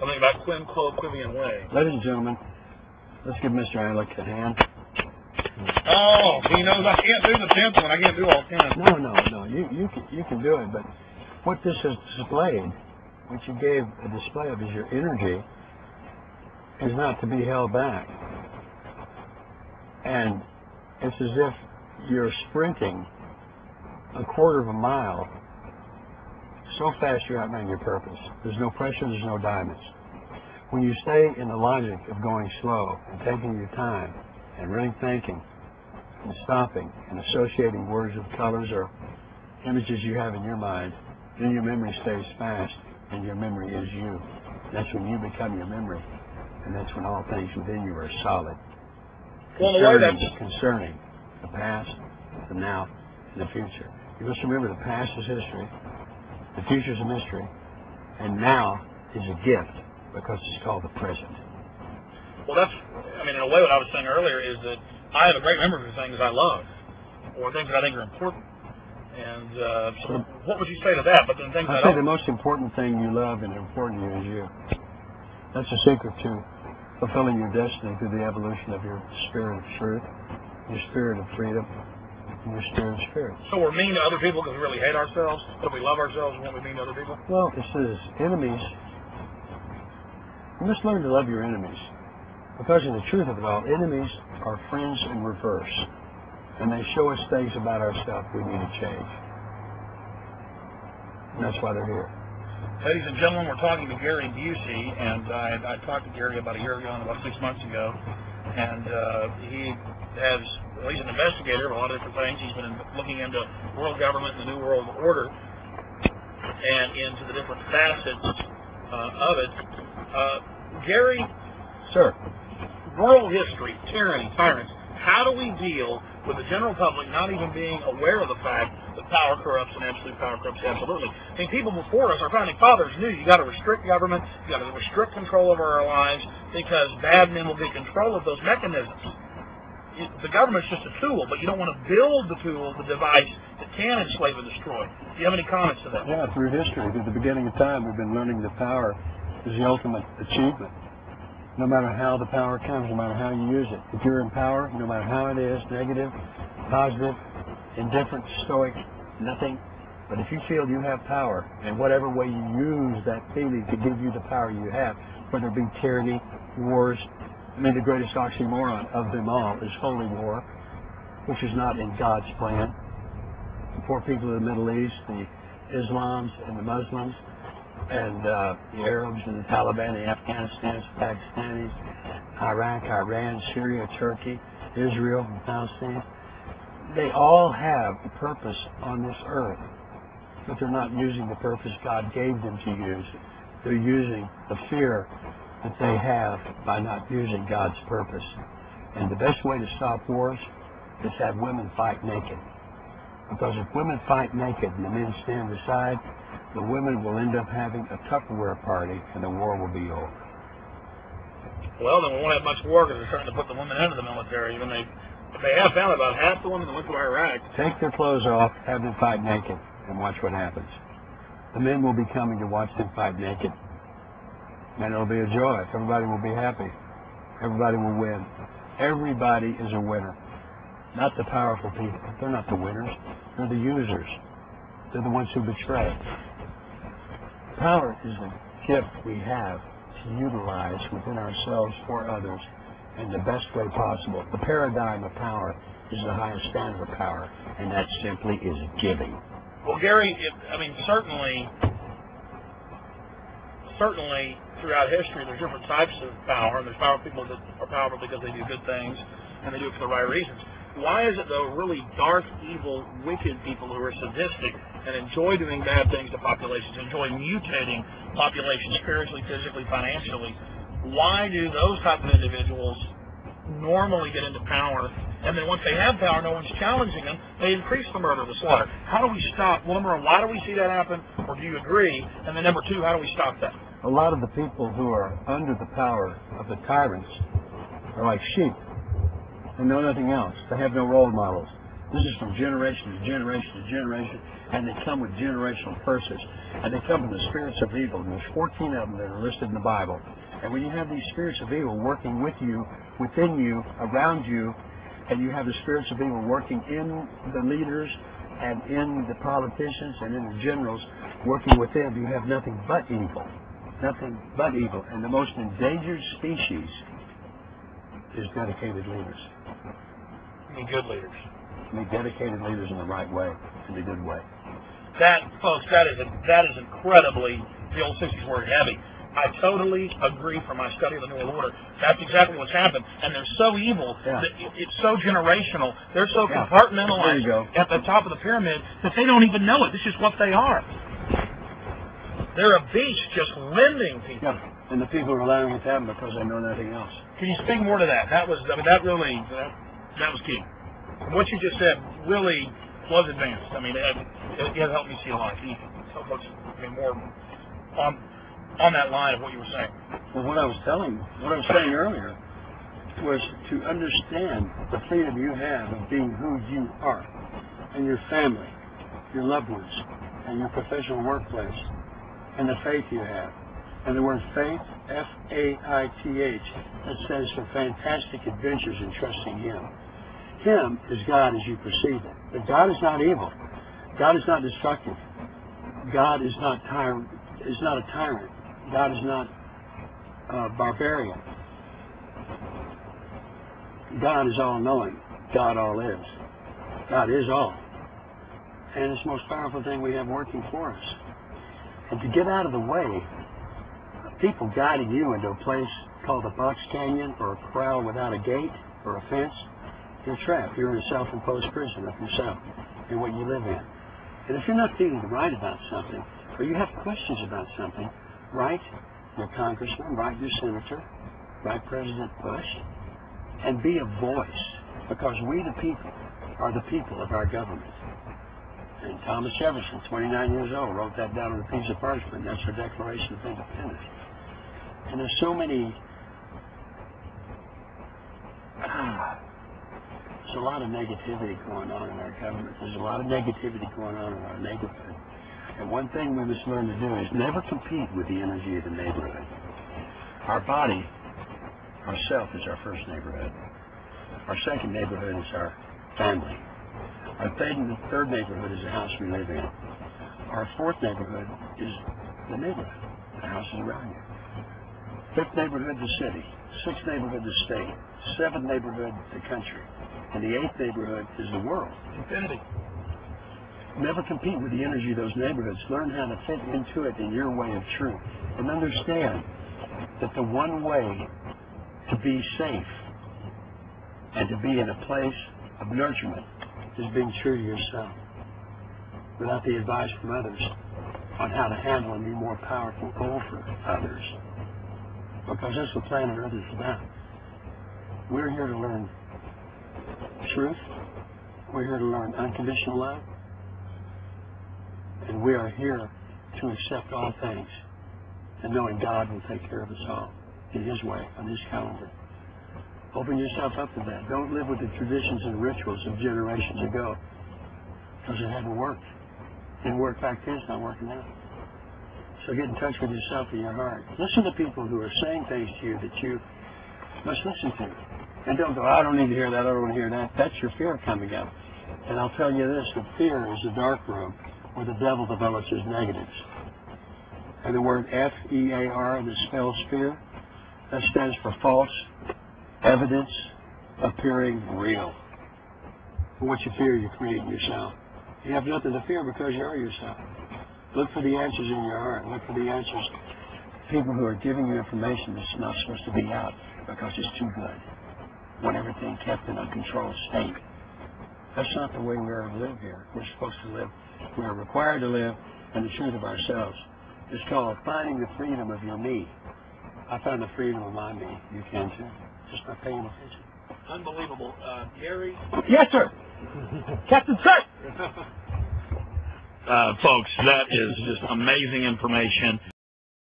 Something about Quim Quo Quivian Way. Ladies and gentlemen, let's give Mr. Alec a hand. Oh, he knows I can't do the 10th one. I can't do all 10. No. You can do it, but what this has displayed, what you gave a display of is your energy, is not to be held back. And it's as if you're sprinting a quarter of a mile so fast you're outrunning your purpose. There's no pressure, there's no diamonds. When you stay in the logic of going slow and taking your time and really thinking and stopping and associating words with colors or images you have in your mind, then your memory stays fast and your memory is you. That's when you become your memory, and that's when all things within you are solid. Concerning the past, the now, and the future. You must remember the past is history, the future is a mystery, and now is a gift because it's called the present. Well, that's, in a way what I was saying earlier is that I have a great memory for things I love or things that I think are important. And so what would you say to that? But then things I'd say the most important thing you love and important to you is you. That's the secret to fulfilling your destiny through the evolution of your spirit of truth, your spirit of freedom, and your spirit of spirit. So we're mean to other people because we really hate ourselves, but we love ourselves when we mean to other people? Well, it says enemies. You must learn to love your enemies. Because in the truth of it all, enemies are friends in reverse. And they show us things about ourselves we need to change. And that's why they're here. Ladies and gentlemen, we're talking to Gary Busey, and I talked to Gary about a year ago and about 6 months ago, and he has, well, he's an investigator of a lot of different things. He's been looking into world government and the New World Order and into the different facets of it. Gary, sir, world history, tyranny, tyrants, how do we deal with the general public not even being aware of the fact that power corrupts and absolute power corrupts absolutely? I mean, people before us, our founding fathers knew you got to restrict government, you got to restrict control over our lives because bad men will get control of those mechanisms. The government's just a tool, but you don't want to build the tool, the device that can enslave and destroy. Do you have any comments to that? Yeah, through history, through the beginning of time, we've been learning that power is the ultimate achievement. No matter how the power comes, no matter how you use it. If you're in power, no matter how it is, negative, positive, indifferent, stoic, nothing. But if you feel you have power, and whatever way you use that feeling to give you the power you have, whether it be tyranny, wars, the greatest oxymoron of them all is holy war, which is not in God's plan. The poor people of the Middle East, the Islams and the Muslims, and the Arabs and the Taliban, the Afghanistans, Pakistanis, Iraq, Iran, Syria, Turkey, Israel, and Palestine. They all have a purpose on this earth, but they're not using the purpose God gave them to use. They're using the fear that they have by not using God's purpose. And the best way to stop wars is have women fight naked. Because if women fight naked and the men stand aside, the women will end up having a Tupperware party and the war will be over. Well, then we won't have much war because they're starting to put the women into the military. Even they have found about half the women that went to Iraq. Take their clothes off, have them fight naked, and watch what happens. The men will be coming to watch them fight naked. And it'll be a joy. Everybody will be happy. Everybody will win. Everybody is a winner. Not the powerful people. They're not the winners. They're the users. They're the ones who betray. Power is a gift we have to utilize within ourselves for others in the best way possible. The paradigm of power is the higher standard of power, and that simply is giving. Well, Gary, certainly throughout history there's different types of power, and there's powerful people that are powerful because they do good things and they do it for the right reasons. Why is it, though, really dark, evil, wicked people who are sadistic and enjoy doing bad things to populations, enjoy mutating populations spiritually, physically, financially, why do those type of individuals normally get into power, and then once they have power, no one's challenging them, they increase the murder, the slaughter? How do we stop? Well, number one, why do we see that happen, or do you agree? And then number two, how do we stop that? A lot of the people who are under the power of the tyrants are like sheep. They know nothing else. They have no role models. This is from generation to generation to generation. and they come with generational curses, and they come from the spirits of evil. And there's 14 of them that are listed in the Bible. And when you have these spirits of evil working with you, within you, around you, and you have the spirits of evil working in the leaders and in the politicians and in the generals working with them, you have nothing but evil. Nothing but evil. And the most endangered species is dedicated leaders. I mean, good leaders. I mean, dedicated leaders in the right way, in the good way. That, folks, that is incredibly, the old 60s word, heavy. I totally agree from my study of the New World Order. That's exactly what's happened. And they're so evil, that it's so generational, they're so compartmentalized at the top of the pyramid that they don't even know it. This is what they are. They're a beast just lending people. Yeah, and the people are allowing it to happen because they know nothing else. Can you speak more to that? That was key. What you just said really was advanced. I mean, it helped me see a lot. Can you tell folks more on that line of what you were saying? Well, what I was saying earlier was to understand the freedom you have of being who you are, and your family, your loved ones, and your professional workplace, and the faith you have. And the word faith, F-A-I-T-H, that stands for fantastic adventures in trusting Him. Him is God as you perceive it. But God is not evil. God is not destructive. God is not a tyrant. God is not barbarian. God is all-knowing. God all is. God is all. And it's the most powerful thing we have working for us. And to get out of the way, people guiding you into a place called a box canyon or a corral without a gate or a fence, you're trapped. You're in a self-imposed prison of yourself and what you live in. And if you're not feeling right about something, or you have questions about something, write your congressman, write your senator, write President Bush, and be a voice, because we the people are the people of our government. And Thomas Jefferson, 29 years old, wrote that down on a piece of parchment. That's our Declaration of Independence. And there's so many, there's a lot of negativity going on in our government. There's a lot of negativity going on in our neighborhood. And one thing we must learn to do is never compete with the energy of the neighborhood. Our body, ourself, is our first neighborhood. Our second neighborhood is our family. Our third neighborhood is the house we live in. Our fourth neighborhood is the neighborhood, the houses around you. Fifth neighborhood, the city. Sixth neighborhood, the state. Seventh neighborhood, the country. And the eighth neighborhood is the world. Infinity. Never compete with the energy of those neighborhoods. Learn how to fit into it in your way of truth. And understand that the one way to be safe and to be in a place of nurturement is being true to yourself, without the advice from others on how to handle and be more powerful over others. Because that's what planet Earth is about. We're here to learn truth. We're here to learn unconditional love. And we are here to accept all things, and knowing God will take care of us all in His way, on His calendar. Open yourself up to that. Don't live with the traditions and rituals of generations ago, because it hadn't worked. It didn't work back then, it's not working now. So get in touch with yourself and your heart. Listen to people who are saying things to you that you must listen to. And don't go, I don't need to hear that, I don't want to hear that. That's your fear coming up. And I'll tell you this, that fear is the dark room where the devil develops his negatives. And the word F-E-A-R that spells fear, that stands for false evidence appearing real. And what you fear, you create yourself. You have nothing to fear because you are yourself. Look for the answers in your heart. Look for the answers. People who are giving you information that's not supposed to be out because it's too good. Want everything kept in a controlled state. That's not the way we are to live here. We're supposed to live. We are required to live in the truth of ourselves. It's called finding the freedom of your me. I found the freedom of my me. You can too. Just by paying attention. Unbelievable. Gary? Yes, sir. Captain, sir. Folks, that is just amazing information.